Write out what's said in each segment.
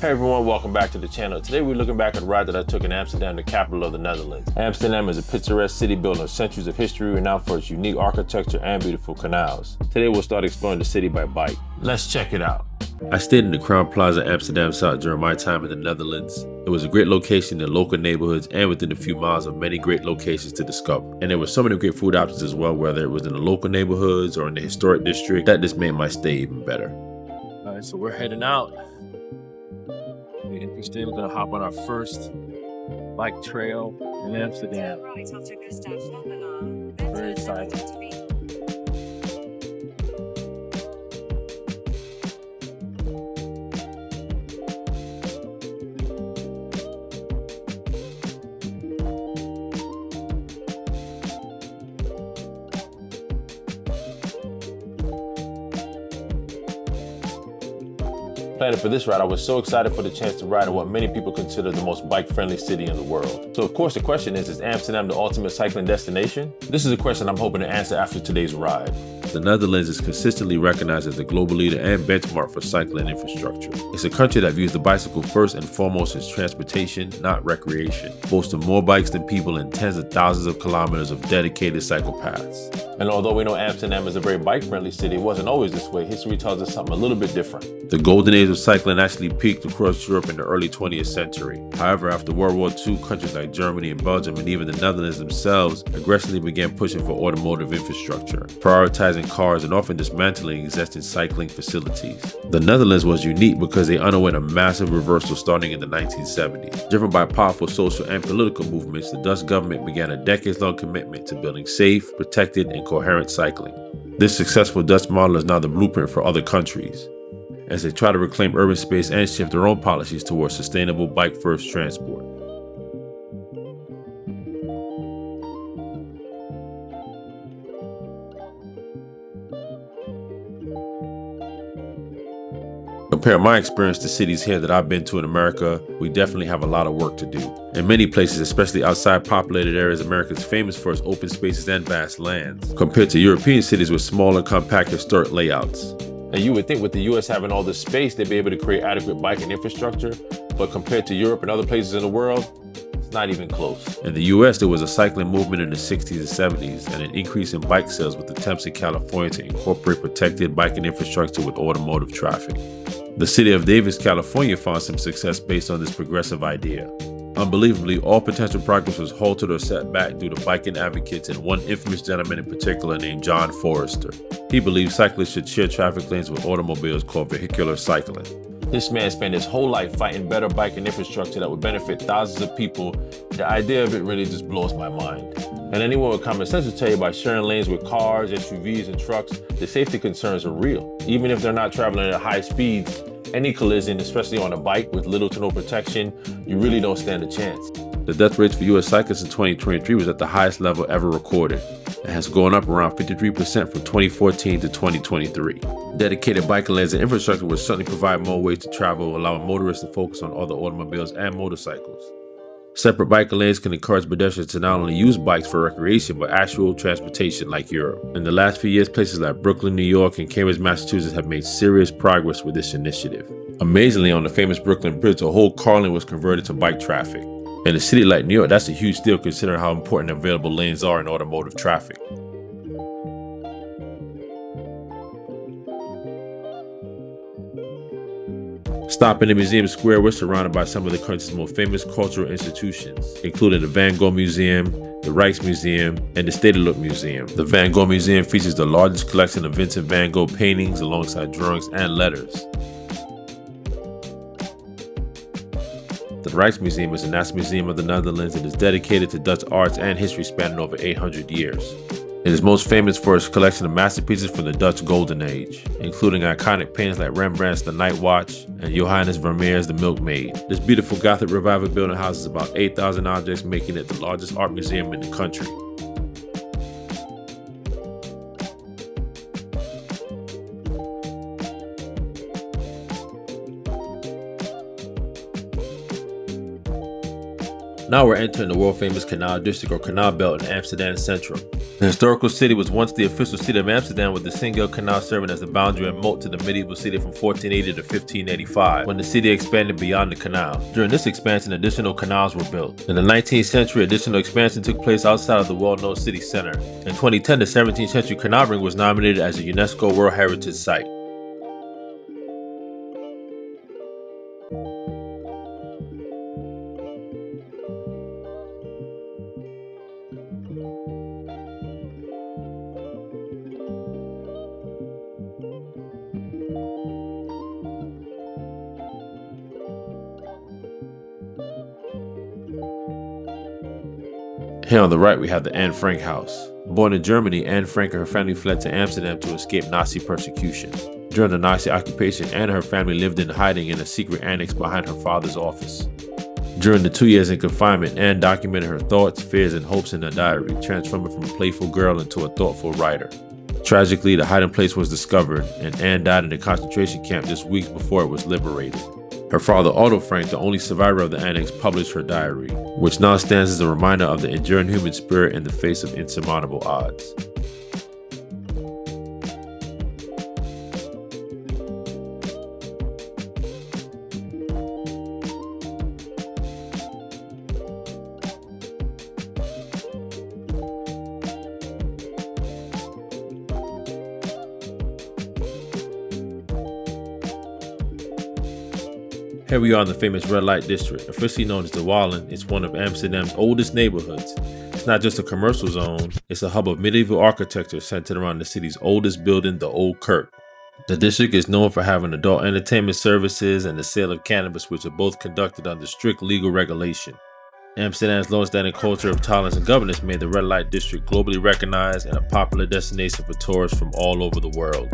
Hey everyone, welcome back to the channel. Today we're looking back at a ride that I took in Amsterdam, the capital of the Netherlands. Amsterdam is a picturesque city built on centuries of history, renowned for its unique architecture and beautiful canals. Today we'll start exploring the city by bike. Let's check it out. I stayed in the Crown Plaza Amsterdam South during my time in the Netherlands. It was a great location in local neighborhoods and within a few miles of many great locations to discover. And there were so many great food options as well, whether it was in the local neighborhoods or in the historic district. That just made my stay even better. Alright, so we're heading out. We're interested. We're gonna hop on our first bike trail in Amsterdam. Very excited. Planning for this ride, I was so excited for the chance to ride in what many people consider the most bike-friendly city in the world. So of course the question is Amsterdam the ultimate cycling destination? This is a question I'm hoping to answer after today's ride. The Netherlands is consistently recognized as the global leader and benchmark for cycling infrastructure. It's a country that views the bicycle first and foremost as transportation, not recreation, boasting more bikes than people and tens of thousands of kilometers of dedicated cycle paths. And although we know Amsterdam is a very bike-friendly city, it wasn't always this way. History tells us something a little bit different. The golden age of cycling actually peaked across Europe in the early 20th century. However, after World War II, countries like Germany and Belgium and even the Netherlands themselves aggressively began pushing for automotive infrastructure, prioritizing cars and often dismantling existing cycling facilities. The Netherlands was unique because they underwent a massive reversal starting in the 1970s. Driven by powerful social and political movements, the Dutch government began a decades-long commitment to building safe, protected, and coherent cycling. This successful Dutch model is now the blueprint for other countries, as they try to reclaim urban space and shift their own policies towards sustainable bike-first transport. Compare my experience to cities here that I've been to in America, we definitely have a lot of work to do. In many places, especially outside populated areas, America is famous for its open spaces and vast lands, compared to European cities with smaller, compact, historic layouts. And you would think with the US having all this space, they'd be able to create adequate biking infrastructure, but compared to Europe and other places in the world, it's not even close. In the US, there was a cycling movement in the 60s and 70s and an increase in bike sales with attempts in California to incorporate protected biking infrastructure with automotive traffic. The city of Davis, California found some success based on this progressive idea. Unbelievably, all potential progress was halted or set back due to biking advocates and one infamous gentleman in particular named John Forrester. He believed cyclists should share traffic lanes with automobiles called vehicular cycling. This man spent his whole life fighting better biking infrastructure that would benefit thousands of people. The idea of it really just blows my mind. And anyone with common sense will tell you by sharing lanes with cars, SUVs, and trucks, the safety concerns are real. Even if they're not traveling at high speeds, any collision, especially on a bike with little to no protection, you really don't stand a chance. The death rates for US cyclists in 2023 was at the highest level ever recorded. It has gone up around 53% from 2014 to 2023. Dedicated biking lanes and infrastructure will certainly provide more ways to travel, allowing motorists to focus on other automobiles and motorcycles. Separate biking lanes can encourage pedestrians to not only use bikes for recreation, but actual transportation like Europe. In the last few years, places like Brooklyn, New York, and Cambridge, Massachusetts have made serious progress with this initiative. Amazingly, on the famous Brooklyn Bridge, the whole car lane was converted to bike traffic. In a city like New York, that's a huge deal considering how important available lanes are in automotive traffic. Stopping in Museum Square, we're surrounded by some of the country's most famous cultural institutions, including the Van Gogh Museum, the Rijksmuseum, and the Stedelijk Museum. The Van Gogh Museum features the largest collection of Vincent van Gogh paintings alongside drawings and letters. The Rijksmuseum is a national museum of the Netherlands that is dedicated to Dutch arts and history spanning over 800 years. It is most famous for its collection of masterpieces from the Dutch Golden Age, including iconic paintings like Rembrandt's The Night Watch and Johannes Vermeer's The Milkmaid. This beautiful Gothic Revival building houses about 8,000 objects, making it the largest art museum in the country. Now we're entering the world-famous Canal District or Canal Belt in Amsterdam Central. The historical city was once the official city of Amsterdam, with the single canal serving as the boundary and moat to the medieval city from 1480 to 1585, when the city expanded beyond the canal. During this expansion, additional canals were built. In the 19th century, additional expansion took place outside of the well-known city center. In 2010, the 17th century canal ring was nominated as a UNESCO World Heritage Site. Here on the right, we have the Anne Frank house. Born in Germany, Anne Frank and her family fled to Amsterdam to escape Nazi persecution. During the Nazi occupation, Anne and her family lived in hiding in a secret annex behind her father's office. During the 2 years in confinement, Anne documented her thoughts, fears, and hopes in a diary, transforming from a playful girl into a thoughtful writer. Tragically, the hiding place was discovered, and Anne died in a concentration camp just weeks before it was liberated. Her father, Otto Frank, the only survivor of the annex, published her diary, which now stands as a reminder of the enduring human spirit in the face of insurmountable odds. Here we are in the famous Red Light District. Officially known as the Wallen, it's one of Amsterdam's oldest neighborhoods. It's not just a commercial zone, it's a hub of medieval architecture centered around the city's oldest building, the Old Kerk. The district is known for having adult entertainment services and the sale of cannabis, which are both conducted under strict legal regulation. Amsterdam's long-standing culture of tolerance and governance made the Red Light District globally recognized and a popular destination for tourists from all over the world.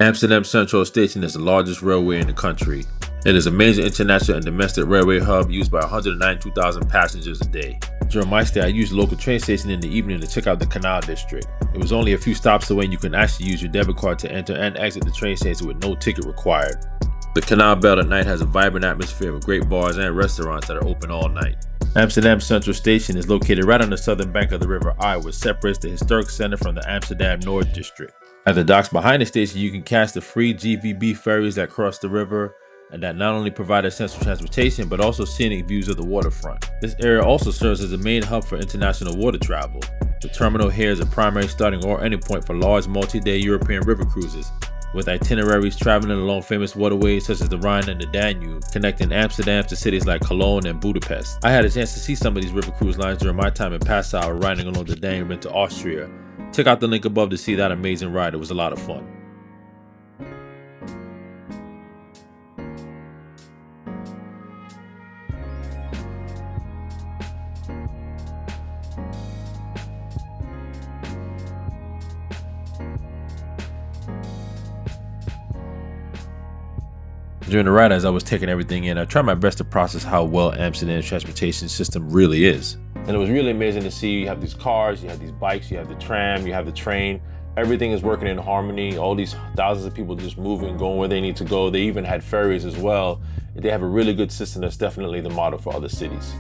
Amsterdam Centraal Station is the largest railway in the country. It is a major international and domestic railway hub used by 192,000 passengers a day. During my stay, I used the local train station in the evening to check out the Canal District. It was only a few stops away and you can actually use your debit card to enter and exit the train station with no ticket required. The Canal Belt at night has a vibrant atmosphere with great bars and restaurants that are open all night. Amsterdam Central Station is located right on the southern bank of the River Ij, which separates the historic center from the Amsterdam North District. At the docks behind the station, you can catch the free GVB ferries that cross the river and that not only provide essential transportation but also scenic views of the waterfront. This area also serves as the main hub for international water travel. The terminal here is a primary starting or ending point for large multi-day European river cruises, with itineraries traveling along famous waterways such as the Rhine and the Danube, connecting Amsterdam to cities like Cologne and Budapest. I had a chance to see some of these river cruise lines during my time in Passau riding along the Danube into Austria. Check out the link above to see that amazing ride. It was a lot of fun. During the ride, as I was taking everything in, I tried my best to process how well Amsterdam's transportation system really is. And it was really amazing to see. You have these cars, you have these bikes, you have the tram, you have the train. Everything is working in harmony. All these thousands of people just moving, going where they need to go. They even had ferries as well. They have a really good system that's definitely the model for other cities.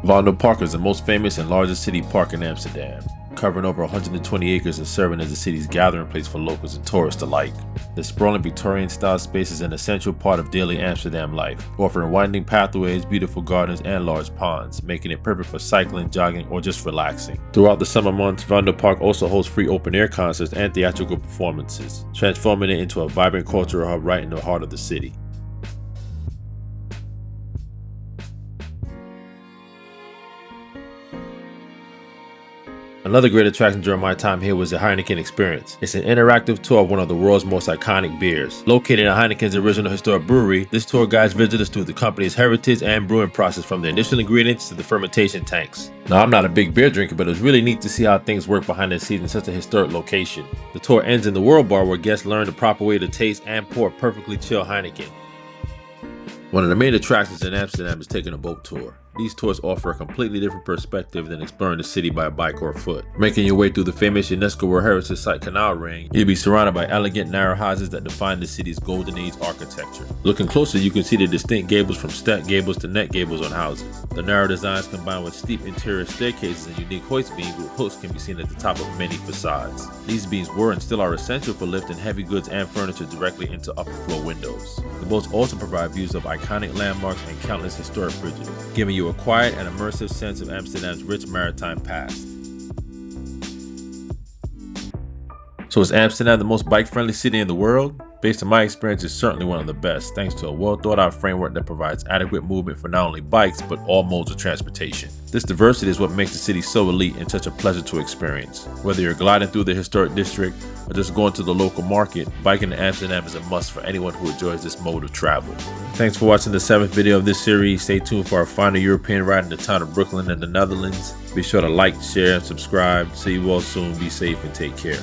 Vondelpark is the most famous and largest city park in Amsterdam, covering over 120 acres and serving as the city's gathering place for locals and tourists alike. The sprawling Victorian-style space is an essential part of daily Amsterdam life, offering winding pathways, beautiful gardens, and large ponds, making it perfect for cycling, jogging, or just relaxing. Throughout the summer months, Vondelpark also hosts free open-air concerts and theatrical performances, transforming it into a vibrant cultural hub right in the heart of the city. Another great attraction during my time here was the Heineken Experience. It's an interactive tour of one of the world's most iconic beers. Located in Heineken's original historic brewery, this tour guides visitors through the company's heritage and brewing process from the initial ingredients to the fermentation tanks. Now, I'm not a big beer drinker, but it was really neat to see how things work behind the scenes in such a historic location. The tour ends in the World Bar, where guests learn the proper way to taste and pour perfectly chilled Heineken. One of the main attractions in Amsterdam is taking a boat tour. These tours offer a completely different perspective than exploring the city by bike or foot. Making your way through the famous UNESCO World Heritage Site Canal Ring, you'll be surrounded by elegant narrow houses that define the city's golden age architecture. Looking closer, you can see the distinct gables from step gables to net gables on houses. The narrow designs combined with steep interior staircases and unique hoist beams with hooks can be seen at the top of many facades. These beams were and still are essential for lifting heavy goods and furniture directly into upper floor windows. The boats also provide views of iconic landmarks and countless historic bridges, giving you a quiet and immersive sense of Amsterdam's rich maritime past. So is Amsterdam the most bike-friendly city in the world? Based on my experience, it's certainly one of the best, thanks to a well-thought-out framework that provides adequate movement for not only bikes, but all modes of transportation. This diversity is what makes the city so elite and such a pleasure to experience. Whether you're gliding through the historic district or just going to the local market, biking in Amsterdam is a must for anyone who enjoys this mode of travel. Thanks for watching the 7th video of this series. Stay tuned for our final European ride in the town of Brooklyn in the Netherlands. Be sure to like, share, and subscribe. See you all soon. Be safe and take care.